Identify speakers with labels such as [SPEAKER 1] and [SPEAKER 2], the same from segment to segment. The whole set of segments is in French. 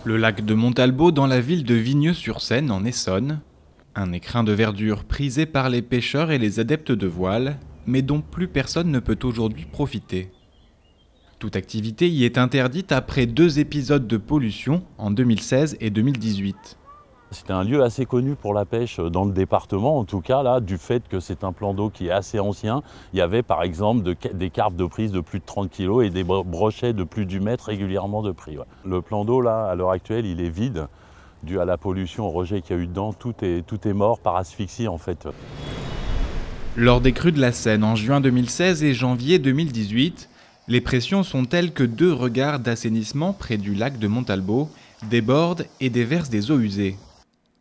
[SPEAKER 1] Le lac de Montalbot dans la ville de Vigneux-sur-Seine en Essonne. Un écrin de verdure prisé par les pêcheurs et les adeptes de voile, mais dont plus personne ne peut aujourd'hui profiter. Toute activité y est interdite après 2 épisodes de pollution en 2016 et 2018.
[SPEAKER 2] C'était un lieu assez connu pour la pêche dans le département, en tout cas, là, du fait que c'est un plan d'eau qui est assez ancien. Il y avait par exemple des carpes de prise de plus de 30 kg et des brochets de plus d'1 mètre régulièrement de pris. Ouais. Le plan d'eau, là, à l'heure actuelle, il est vide, dû à la pollution, au rejet qu'il y a eu dedans. Tout est mort par asphyxie, en fait.
[SPEAKER 1] Lors des crues de la Seine en juin 2016 et janvier 2018, les pressions sont telles que 2 regards d'assainissement près du lac de Montalbot débordent et déversent des eaux usées.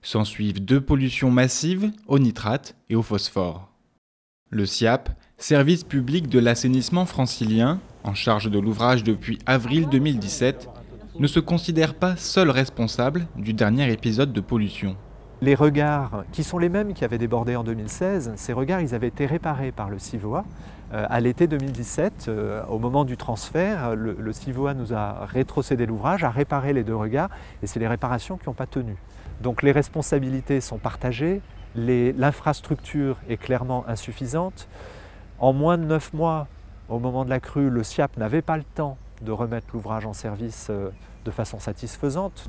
[SPEAKER 1] S'ensuivent 2 pollutions massives au nitrate et au phosphore. Le SIAP, service public de l'assainissement francilien, en charge de l'ouvrage depuis avril 2017, ne se considère pas seul responsable du dernier épisode de pollution.
[SPEAKER 3] Les regards, qui sont les mêmes qui avaient débordé en 2016, ces regards ils avaient été réparés par le CIVOA. À l'été 2017, au moment du transfert, le CIVOA nous a rétrocédé l'ouvrage, a réparé les 2 regards, et c'est les réparations qui n'ont pas tenu. Donc les responsabilités sont partagées, l'infrastructure est clairement insuffisante. En moins de 9 mois, au moment de la crue, le SIAP n'avait pas le temps de remettre l'ouvrage en service de façon satisfaisante.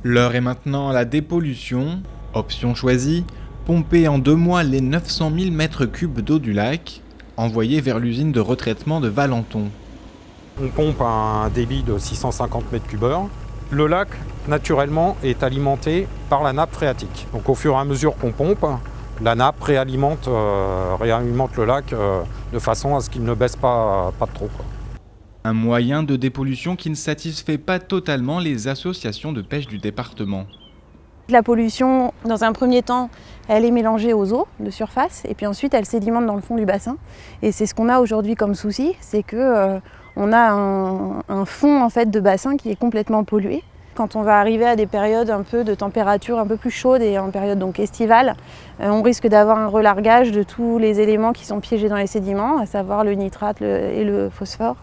[SPEAKER 1] L'heure est maintenant à la dépollution. Option choisie, pomper en 2 mois les 900 000 mètres cubes d'eau du lac, envoyés vers l'usine de retraitement de Valenton.
[SPEAKER 4] On pompe à un débit de 650 mètres cubeurs. Le lac, naturellement, est alimenté par la nappe phréatique. Donc au fur et à mesure qu'on pompe, la nappe réalimente le lac de façon à ce qu'il ne baisse pas de trop.
[SPEAKER 1] Un moyen de dépollution qui ne satisfait pas totalement les associations de pêche du département.
[SPEAKER 5] La pollution, dans un premier temps, elle est mélangée aux eaux de surface et puis ensuite elle sédimente dans le fond du bassin. Et c'est ce qu'on a aujourd'hui comme souci, c'est que on a un fond en fait de bassin qui est complètement pollué. Quand on va arriver à des périodes un peu de température un peu plus chaude et en période donc estivale, on risque d'avoir un relargage de tous les éléments qui sont piégés dans les sédiments, à savoir le nitrate et le phosphore.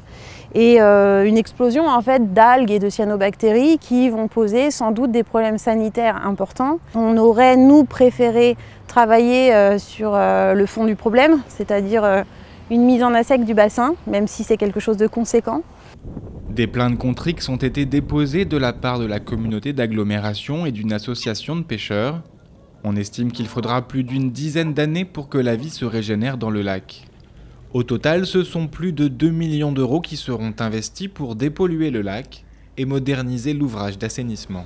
[SPEAKER 5] Et une explosion en fait d'algues et de cyanobactéries qui vont poser sans doute des problèmes sanitaires importants. On aurait, nous, préféré travailler sur le fond du problème, c'est-à-dire une mise en assec du bassin, même si c'est quelque chose de conséquent.
[SPEAKER 1] Des plaintes contre X ont été déposées de la part de la communauté d'agglomération et d'une association de pêcheurs. On estime qu'il faudra plus d'1 dizaine d'années pour que la vie se régénère dans le lac. Au total, ce sont plus de 2 millions d'euros qui seront investis pour dépolluer le lac et moderniser l'ouvrage d'assainissement.